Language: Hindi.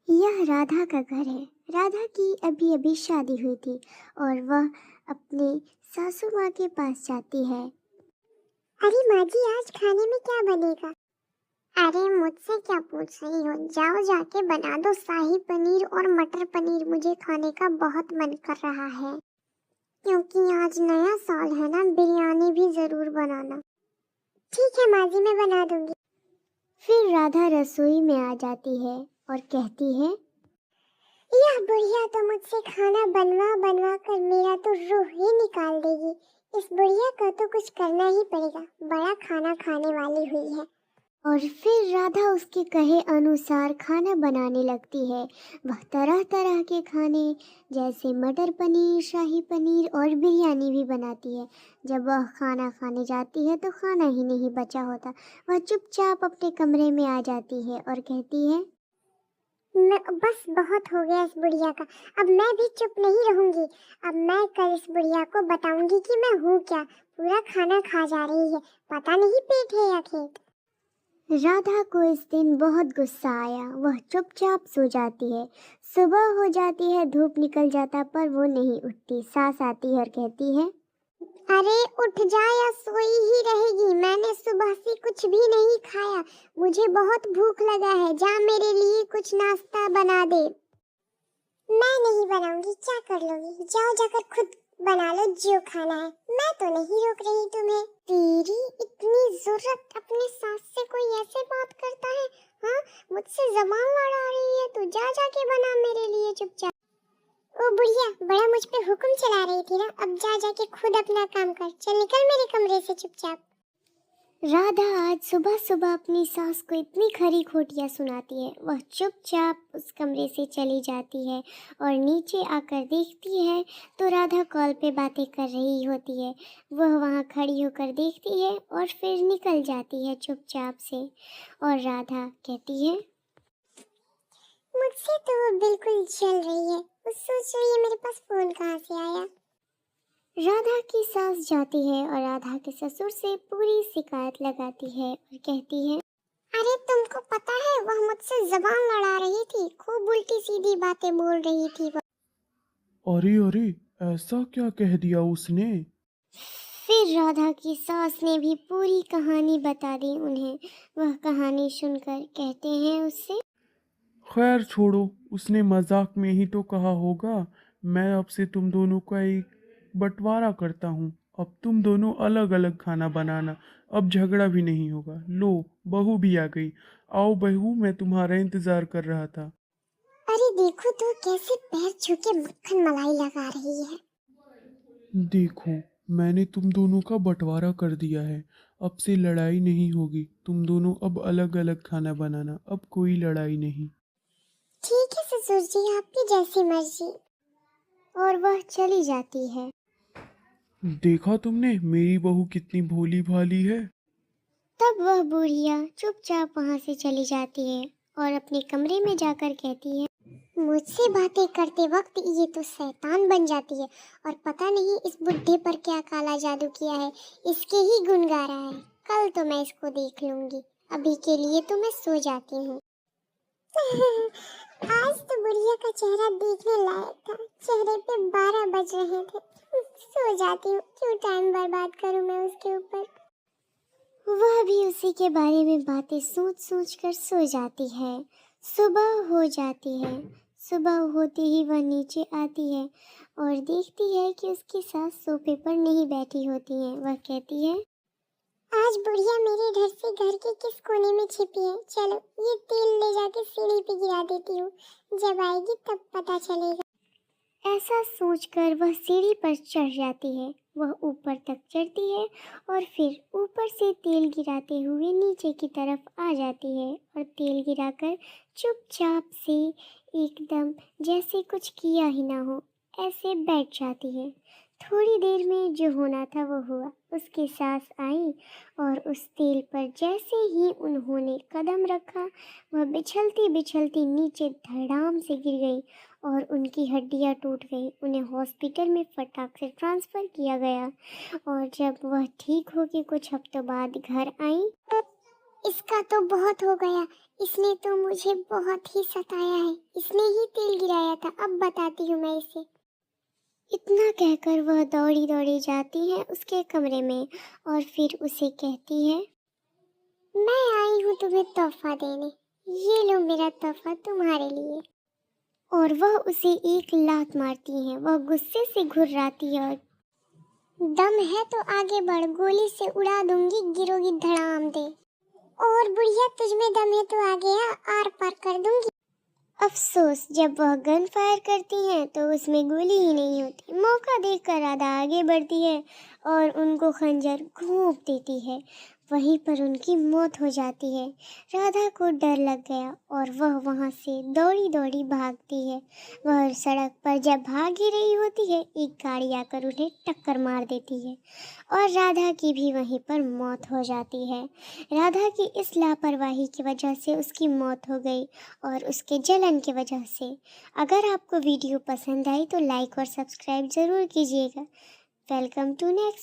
यह राधा का घर है। राधा की अभी अभी शादी हुई थी और वह अपने सासू माँ के पास जाती है। अरे माँ जी, आज खाने में क्या बनेगा? अरे मुझसे क्या पूछ रही हो, जाओ जाके बना दो शाही पनीर और मटर पनीर। मुझे खाने का बहुत मन कर रहा है, क्योंकि आज नया साल है ना, बिरयानी भी जरूर बनाना। ठीक है माँ जी, मैं बना दूंगी। फिर राधा रसोई में आ जाती है और कहती है, यह बुढ़िया तो मुझसे खाना बनवा बनवा कर मेरा तो रूह ही निकाल देगी। इस बुढ़िया का तो कुछ करना ही पड़ेगा, बड़ा खाना खाने वाली हुई है। और फिर राधा उसके कहे अनुसार खाना बनाने लगती है। वह तरह तरह के खाने जैसे मटर पनीर, शाही पनीर और बिरयानी भी बनाती है। जब वह खाना खाने जाती है तो खाना ही नहीं बचा होता। वह चुपचाप अपने कमरे में आ जाती है और कहती है, मैं बस बहुत हो गया इस बुढ़िया का। अब मैं भी चुप नहीं रहूंगी। अब मैं कल इस बुढ़िया को बताऊंगी कि मैं हूँ क्या। पूरा खाना खा जा रही है, पता नहीं पेट है या खेत। राधा को इस दिन बहुत गुस्सा आया। वह चुपचाप सो जाती है। सुबह हो जाती है, धूप निकल जाता पर वो नहीं उठती। सास आती है और कहती है, अरे उठ जा या सोई ही रहेगी? मैंने सुबह से कुछ भी नहीं खाया, मुझे बहुत भूख लगा है। जा मेरे लिए कुछ नाश्ता बना दे। मैं नहीं बनाऊंगी, क्या कर लोगी? जाओ जाकर खुद बना लो जो खाना है। मैं तो नहीं रोक रही तुम्हें। तेरी इतनी जरूरत, अपने सास से कोई ऐसे बात करता है? हाँ, मुझसे जबान लड़ा रही है तू। जा जाके बना मेरे लिए चुपचाप। ओ बुढ़िया, बड़ा मुझ पे हुक्म चला रही थी ना, अब जा जाके खुद अपना काम कर। चल निकल मेरे कमरे से चुपचाप। राधा आज सुबह सुबह अपनी सास को इतनी खरी खोटियाँ सुनाती है। वह चुपचाप उस कमरे से चली जाती है और नीचे आकर देखती है तो राधा कॉल पे बातें कर रही होती है। वह वहाँ खड़ी होकर देखती है और फिर निकल जाती है चुपचाप से। और राधा कहती है, मुझसे तो वो बिल्कुल जल रही है। वो सोच रही है मेरे पास फोन कहाँ से आया। राधा की सास जाती है और राधा के ससुर से पूरी शिकायत लगाती है और कहती है, अरे तुमको पता है, वह मुझसे जबान लड़ा रही थी, खूब उल्टी सीधी बातें बोल रही थी वह। अरे अरे, ऐसा क्या कह दिया उसने? फिर राधा की सास ने भी पूरी कहानी बता दी उन्हें। वह कहानी सुनकर कहते हैं उससे, खैर छोड़ो, उसने मजाक में ही तो कहा होगा। मैं अब से तुम दोनों का एक बंटवारा करता हूँ। अब तुम दोनों अलग अलग खाना बनाना। अब झगड़ा भी नहीं होगा। लो, बहू भी आ गई। आओ बहू, मैं तुम्हारा इंतजार कर रहा था। अरे देखो तो कैसे पैर छू के मक्खन मलाई लगा रही है। देखो, मैंने तुम दोनों का बंटवारा कर दिया है। अब से लड़ाई नहीं होगी। तुम दोनों अब अलग अलग खाना बनाना। अब कोई लड़ाई नहीं। ठीक है ससुर जी, आपकी जैसी मर्जी। और वह चली जाती है। देखा तुमने मेरी बहू कितनी भोली भाली है। तब वह बुढ़िया चुपचाप वहां से चली जाती है और अपने कमरे में जाकर कहती है, मुझसे बातें करते वक्त ये तो शैतान बन जाती है, और पता नहीं इस बुढ़े पर क्या काला जादू किया है, इसके ही गुण गा रहा है। कल तो मैं इसको देख लूंगी। अभी के लिए तो मैं सो जाती हूँ। आज तो बुढ़िया का चेहरा देखने लायक था। चेहरे पे 12 बज रहे थे। सो जाती हूँ, क्यों टाइम बर्बाद करूँ मैं उसके ऊपर। वह भी उसी के बारे में बातें सोच सोच कर सो जाती है। सुबह हो जाती है। सुबह होते ही वह नीचे आती है और देखती है कि उसकी सास सोफे पर नहीं बैठी होती है। वह कहती है, आज बुढ़िया मेरे घर से घर के किस कोने में छिपी है। चलो ये तेल ले जाके सीढ़ी पे गिरा देती हूँ, जब आएगी तब पता चलेगा। ऐसा सोचकर वह सीढ़ी पर चढ़ जाती है। वह ऊपर तक चढ़ती है और फिर ऊपर से तेल गिराते हुए नीचे की तरफ आ जाती है और तेल गिराकर चुपचाप से एकदम जैसे कुछ किया ही ना हो ऐसे बैठ जाती है। थोड़ी देर में जो होना था वो हुआ। उसकी सास आई और उस तेल पर जैसे ही उन्होंने कदम रखा, वह बिछलती बिछलती नीचे धड़ाम से गिर गई और उनकी हड्डियां टूट गई। उन्हें हॉस्पिटल में फटाक से ट्रांसफ़र किया गया और जब वह ठीक होकर कुछ हफ्तों बाद घर आई, इसका तो बहुत हो गया, इसने तो मुझे बहुत ही सताया है, इसने ही तेल गिराया था, अब बताती हूँ मैं इसे। इतना कहकर वह दौड़ी दौड़ी जाती है उसके कमरे में और फिर उसे कहती है, मैं आई हूँ तुम्हें तोहफा देने, ये लो मेरा तोहफा तुम्हारे लिए। और वह उसे एक लात मारती है। वह गुस्से से घुर्राती है और दम है तो आगे बढ़, गोली से उड़ा दूंगी, गिरोगी धड़ाम दे। और बुढ़िया तुझ में दम है तो आगे आ, आर पार कर दूंगी। अफसोस, जब वह गन फायर करती हैं तो उसमें गोली ही नहीं होती। मौका देखकर राधा आगे बढ़ती है और उनको खंजर घोंप देती है। वहीं पर उनकी मौत हो जाती है। राधा को डर लग गया और वह वहां से दौड़ी दौड़ी भागती है। वह सड़क पर जब भाग ही रही होती है, एक गाड़ी आकर उन्हें टक्कर मार देती है और राधा की भी वहीं पर मौत हो जाती है। राधा की इस लापरवाही की वजह से उसकी मौत हो गई और उसके जलन की वजह से। अगर आपको वीडियो पसंद आई तो लाइक और सब्सक्राइब ज़रूर कीजिएगा। Welcome to next.